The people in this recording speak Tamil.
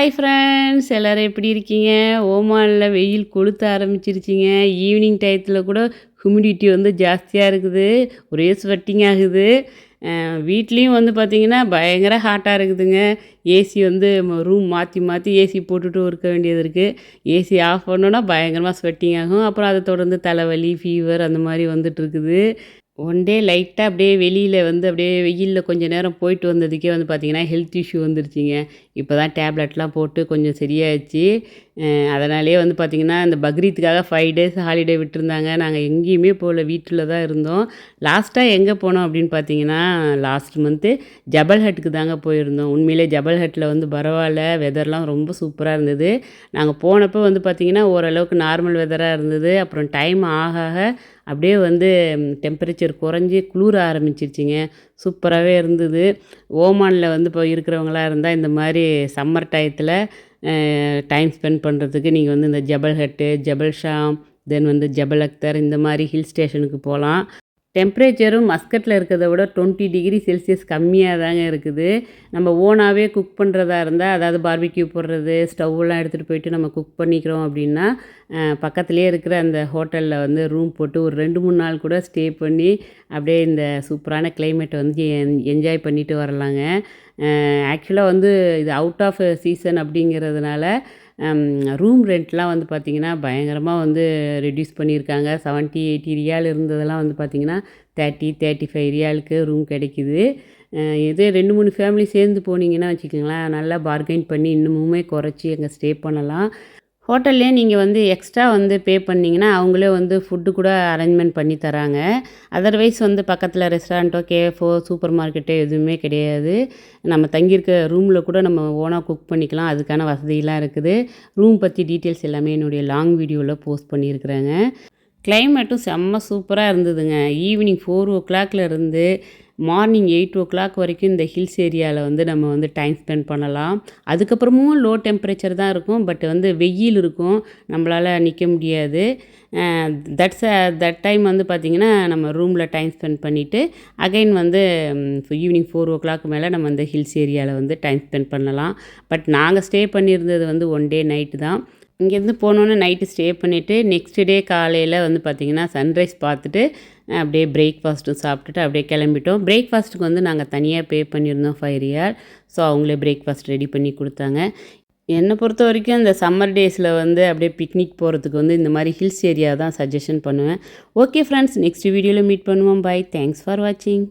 ஹாய் ஃப்ரெண்ட்ஸ், எல்லோரும் எப்படி இருக்கீங்க? ஓமானில் வெயில் கொளுத்த ஆரம்பிச்சிருச்சிங்க. ஈவினிங் டயத்தில் கூட ஹியூமிடிட்டி வந்து ஜாஸ்தியாக இருக்குது. ஒரே ஸ்வெட்டிங் ஆகுது. வீட்லேயும் வந்து பார்த்திங்கன்னா பயங்கர ஹாட்டாக இருக்குதுங்க. ஏசி வந்து ரூம் மாற்றி மாற்றி ஏசி போட்டுட்டு இருக்க வேண்டியது இருக்குது. ஏசி ஆஃப் பண்ணோன்னா பயங்கரமாக ஸ்வெட்டிங் ஆகும். அப்புறம் அதை தொடர்ந்து தலைவலி, ஃபீவர் அந்த மாதிரி வந்துட்டுருக்குது. ஒன் டே லைட்டாக அப்படியே வெளியில் வந்து அப்படியே வெயிலில் கொஞ்சம் நேரம் போயிட்டு வந்ததுக்கே வந்து பார்த்திங்கன்னா ஹெல்த் இஷ்யூ வந்துருச்சுங்க. இப்போ தான் டேப்லெட்லாம் போட்டு கொஞ்சம் சரியாயிடுச்சு. அதனாலேயே வந்து பார்த்திங்கன்னா இந்த பக்ரீத்துக்காக 5 டேஸ் ஹாலிடே விட்டுருந்தாங்க. நாங்கள் எங்கேயுமே போகல, வீட்டில் தான் இருந்தோம். லாஸ்ட்டாக எங்கே போனோம் அப்படின்னு பார்த்தீங்கன்னா, லாஸ்ட் மந்த்து ஜபல் ஹட்டுக்கு தாங்க போயிருந்தோம். உண்மையிலே ஜபல் ஹட்டில் வந்து பரவாயில்ல, வெதர்லாம் ரொம்ப சூப்பராக இருந்தது. நாங்கள் போனப்போ வந்து பார்த்திங்கன்னா ஓரளவுக்கு நார்மல் வெதராக இருந்தது. அப்புறம் டைம் ஆக ஆக அப்படியே வந்து டெம்பரேச்சர் குறைஞ்சி குளிர ஆரம்பிச்சிருச்சிங்க. சூப்பராகவே இருந்தது. ஓமானில் வந்து இப்போ இருக்கிறவங்களாக இருந்தால் இந்த மாதிரி சம்மர் டயத்தில் டைம் ஸ்பெண்ட் பண்ணுறதுக்கு நீங்கள் வந்து இந்த ஜபல் ஹட்டு, ஜபல் ஷாம், தென் வந்து ஜபல் அக்தர் இந்த மாதிரி ஹில் ஸ்டேஷனுக்கு போகலாம். டெம்பரேச்சரும் மஸ்கட்டில் இருக்கிறத விட 20 டிகிரி செல்சியஸ் கம்மியாக தாங்க இருக்குது. நம்ம ஓனாகவே குக் பண்ணுறதா இருந்தால், அதாவது பார்பிக்யூ போடுறது, ஸ்டவ்லாம் எடுத்துகிட்டு போயிட்டு நம்ம குக் பண்ணிக்கிறோம் அப்படின்னா, பக்கத்துலேயே இருக்கிற அந்த ஹோட்டலில் வந்து ரூம் போட்டு ஒரு 2-3 நாள் கூட ஸ்டே பண்ணி அப்படியே இந்த சூப்பரான கிளைமேட்டை வந்து என்ஜாய் பண்ணிட்டு வரலாங்க. ஆக்சுவலாக வந்து இது அவுட் ஆஃப் சீசன் அப்படிங்கிறதுனால ரூம் ரெண்ட்லாம் வந்து பார்த்திங்கன்னா பயங்கரமாக வந்து ரெடியூஸ் பண்ணியிருக்காங்க. 70-80 ரியால் இருந்ததெல்லாம் வந்து பார்த்திங்கன்னா 30-35 ரியாலுக்கு ரூம் கிடைக்கிது. இதே 2-3 ஃபேமிலி சேர்ந்து போனீங்கன்னா வச்சுக்கோங்களேன், நல்லா பார்கெயின் பண்ணி இன்னமுமே குறைச்சி அங்கே ஸ்டே பண்ணலாம். ஹோட்டல்லே நீங்கள் வந்து எக்ஸ்ட்ரா வந்து பே பண்ணிங்கன்னா அவங்களே வந்து ஃபுட்டு கூட அரேஞ்ச்மெண்ட் பண்ணி தராங்க. அதர்வைஸ் வந்து பக்கத்தில் ரெஸ்டாரண்ட்டோ, கேஃபோ, சூப்பர் மார்க்கெட்டோ எதுவுமே கிடையாது. நம்ம தங்கியிருக்க ரூமில் கூட நம்ம ஓனாக குக் பண்ணிக்கலாம். அதுக்கான வசதியெலாம் இருக்குது. ரூம் பற்றி டீட்டெயில்ஸ் எல்லாமே என்னுடைய லாங் வீடியோவில் போஸ்ட் பண்ணியிருக்கிறேங்க. கிளைமேட்டும் செம்ம சூப்பராக இருந்ததுங்க. ஈவினிங் 4 இருந்து மார்னிங் 8 வரைக்கும் இந்த ஹில்ஸ் ஏரியாவில் வந்து நம்ம வந்து டைம் ஸ்பெண்ட் பண்ணலாம். அதுக்கப்புறமும் லோ டெம்பரேச்சர் தான் இருக்கும். பட் வந்து வெயில் இருக்கும், நம்மளால் நிற்க முடியாது. தட் டைம் வந்து பார்த்திங்கன்னா நம்ம ரூமில் டைம் ஸ்பெண்ட் பண்ணிவிட்டு அகைன் வந்து ஈவினிங் 4 மேலே நம்ம இந்த ஹில்ஸ் ஏரியாவில் வந்து டைம் ஸ்பெண்ட் பண்ணலாம். பட் நாங்கள் ஸ்டே பண்ணியிருந்தது வந்து 1 டே நைட்டு தான். இங்கேருந்து போனோன்னே நைட்டு ஸ்டே பண்ணிவிட்டு நெக்ஸ்ட் டே காலையில் வந்து பார்த்திங்கன்னா சன்ரைஸ் பார்த்துட்டு அப்படியே பிரேக்ஃபாஸ்ட்டும் சாப்பிட்டுட்டு அப்படியே கிளம்பிட்டோம். பிரேக்ஃபாஸ்ட்டுக்கு வந்து நாங்கள் தனியாக பே பண்ணியிருந்தோம் 5 ரியால். ஸோ அவங்களே பிரேக்ஃபாஸ்ட் ரெடி பண்ணி கொடுத்தாங்க. என்னை பொறுத்த வரைக்கும் இந்த சம்மர் டேஸில் வந்து அப்படியே பிக்னிக் போகிறதுக்கு வந்து இந்த மாதிரி ஹில்ஸ் ஏரியா தான் சஜஷன் பண்ணுவேன். ஓகே ஃப்ரெண்ட்ஸ், நெக்ஸ்ட் வீடியோவில் மீட் பண்ணுவோம். பை. தேங்க்ஸ் ஃபார் வாட்சிங்.